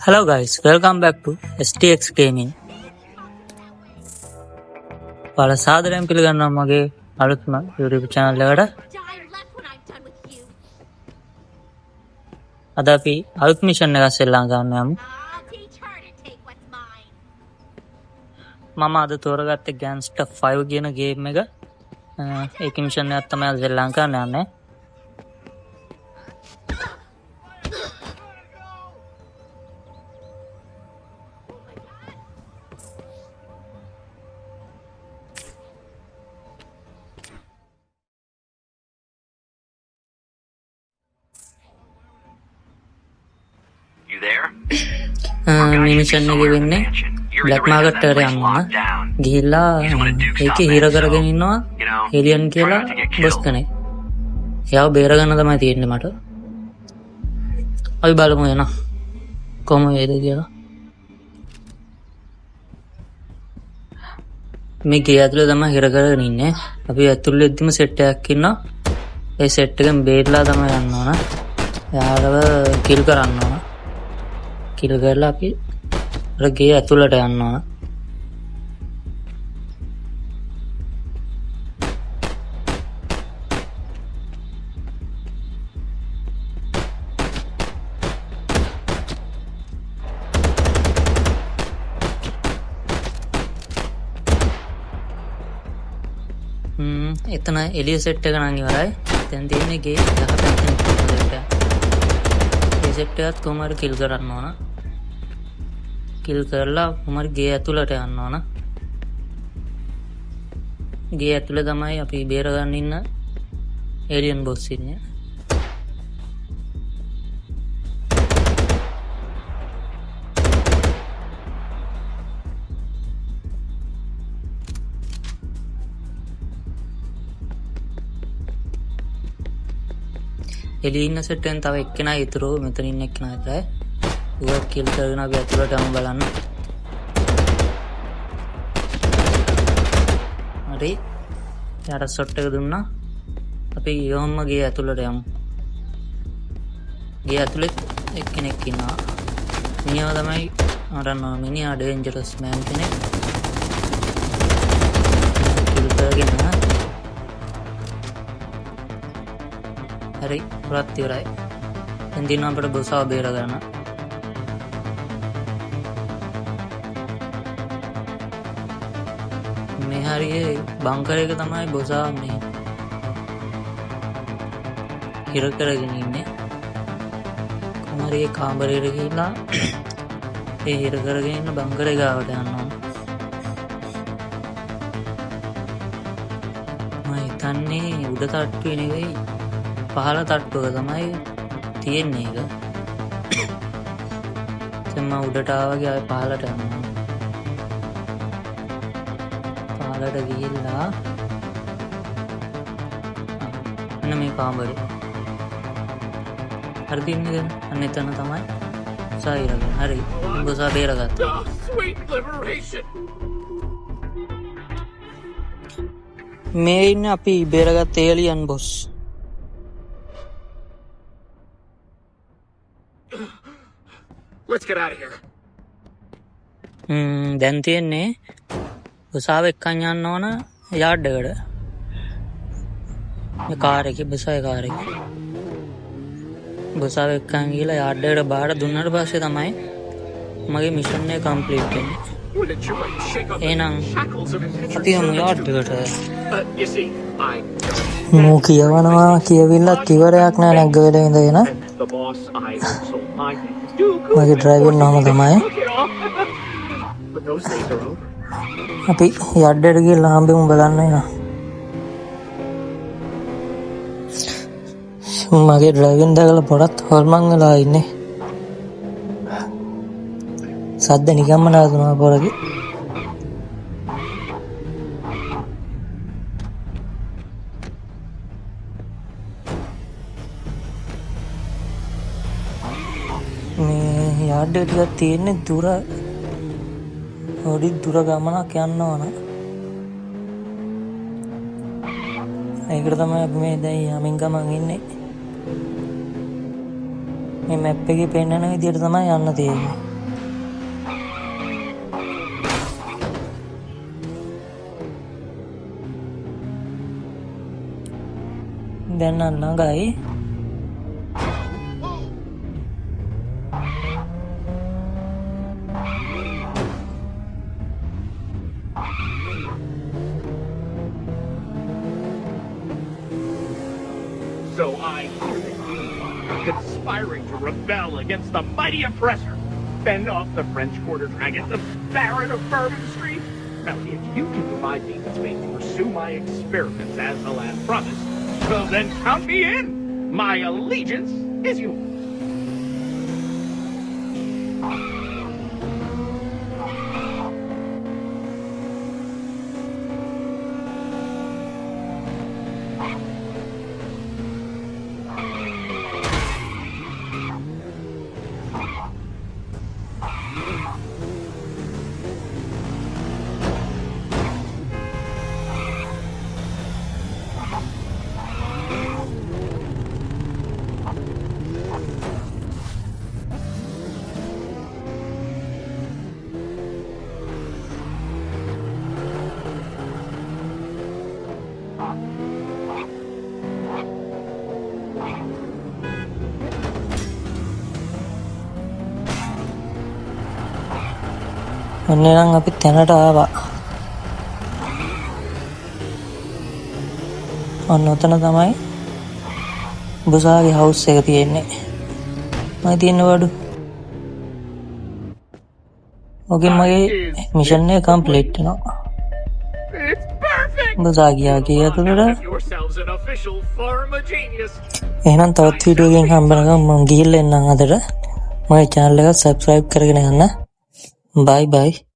Hello guys, welcome back to STX Gaming. Para සාදරයෙන් පිළිගන්නවා මගේ අලුත්ම YouTube channel එකට. අද අපි අලුත් mission එකක් සෙල්ලම් ගන්න යමු. මම අද තෝරගත්තේ Gangster 5 කියන ගේම් එක. ඒක mission එකක් තමයි අද සෙල්ලම් කරන්න යන්නේ. මිනිෂන් එක වෙන්නේ බ්ලැක් මාකට් එකට යනවා ගිහිල්ලා ඒකේ හිර කරගෙන ඉන්නවා එලියන් කියලා බොස් කෙනෙක්. එයාව බේරගන්න තමයි තියෙන්නේ මට. අපි බලමු එන කොහොම වේද කියලා. මේ ගේ ඇතුලේ තමයි හිර කරගෙන ඉන්නේ. අපි ඇතුළේ ඉද්දිම සෙට් එකක් ඉන්නවා. ඒ සෙට් එකෙන් බේරලා තමයි යන්න ඕන. එයාලව කිල් කරන්න ඕන. කිල් කරලා අපි අර ගේ ඇතුළට යන්න ඕන. එතන එළිය සෙට් එක නම් ඉවරයි. දැන් තියෙන්නේ ගේ යහපැත්තෙන් සෙට් එක. මේ සෙට් එකත් කොහොම හරි කිල් කරන්න ඕන. කිල් කරලා කොහොමද ගේ ඇතුළට යන්න ඕන. ගේ ඇතුළේ තමයි අපි බේර ගන්න ඉන්න ඒලියන් බොස් ඉන්නේ. එළියේ ඉන්න සෙට් එකෙන් තව එක්කෙනා ඉතුරු මෙතන ඉන්න එක්කෙනා විතරයි. ඌව කිල් කරගෙන අපි ඇතුළට යමු බලන්න. හරි. යාට ෂොට් එක දුන්නා. අපි යොම්ම ගේ ඇතුළට යමු. ගේ ඇතුළේ එක්කෙනෙක් ඉන්නවා. මිනිහා තමයි අරනවා. මිනිහා ඩේන්ජරස් මෑන් කෙනෙක්. කිල් කරගෙන හරි පුරත් ඉවරයි. දැන් දිනවා අපිට බොසව බේර ගන්න. මේ හරියේ බංකර් එක තමයි බොසා මේ හිර කරගෙන ඉන්නේ. කුමාරියේ කාමරේට ගිහිල්ලා ඒ හිර කරගෙන ඉන්න බංකර් එක ගාවට යනවා. මම හිතන්නේ උඩ තට්ටුවේ නෙවෙයි පහළ තට්ටුවක තමයි තියෙන්නේ ඒක. දැන් මම උඩට ආවගේ ආයෙ පහළට යනවා. පහළට ගිහිල්ලා අන්න මේ කාමරේ. හරි තියන්නේ දැන්. අන්න එතන තමයි සායිරගෙන. හරි. බොසා බේරගත්තා. මේ ඉන්නේ අපි බේරගත්ත alien boss. Let's get out of here. දැන් තියෙන්නේ බොසාව එක්කන් යන්න ඕන යාඩ් එකට. මේ කාර් එකේ බොසාවේ කාර් එකේ. බොසාව එක්කන් ගිහලා යාඩ් එකට බාර දුන්නාට පස්සේ තමයි මගේ මිෂන් එක කම්ප්ලීට් වෙන්නේ. එහෙනම් අපි යමු යාඩ් එකට. මෝ කියවනවා කියවිල්ලත් ඉවරයක් නෑ නැග්ග වෙලේ ඉඳගෙන. මගේ ඩ්‍රයිවර් නම තමයි. අපි යඩේට ගිහලා හම්බෙමු බලන්න එනවා. මගේ ඩ්‍රයිවිං දැකලා පොඩක් හොල්මන් වෙලා ඉන්නේ. සද්ද නිකම්ම නාදුනා පොරගේ. යාඩ් එක ටිකක් තියෙන්නේ දුර. පොඩි දුර ගමනක් යන්න ඕන. ඒකට තමයි අපි මේ දැන් යමින් ගමන් ඉන්නේ. මේ මැප් එකේ පෙන්නන විදිහට තමයි යන්න තියෙන්නේ. දැන් නම් ළඟයි. So I hear that you are conspiring to rebel against the mighty oppressor. Fend off the French quarter dragon, the Baron of Bourbon Street. Now, if you can provide me the space to pursue my experiments as the lad promised, well then count me in. My allegiance is yours. ඔන්න නම් අපි තැනට ආවා. ඔන්න ඔතන තමයි බුසාගේ house එක තියෙන්නේ. මම තියෙන වඩු. ඔකෙන් මගේ මිෂන් එක කම්ප්ලීට් වෙනවා. It's perfect. බුසා ගියා කියතකොට Have yourselves an official Pharmagenius. එහෙනම් තවත් වීඩියෝ එකකින් හම්බ වෙනකම් මම ගිහිල්ලා එන්නම් අදට. මගේ channel එක subscribe කරගෙන යන්න. Bye bye.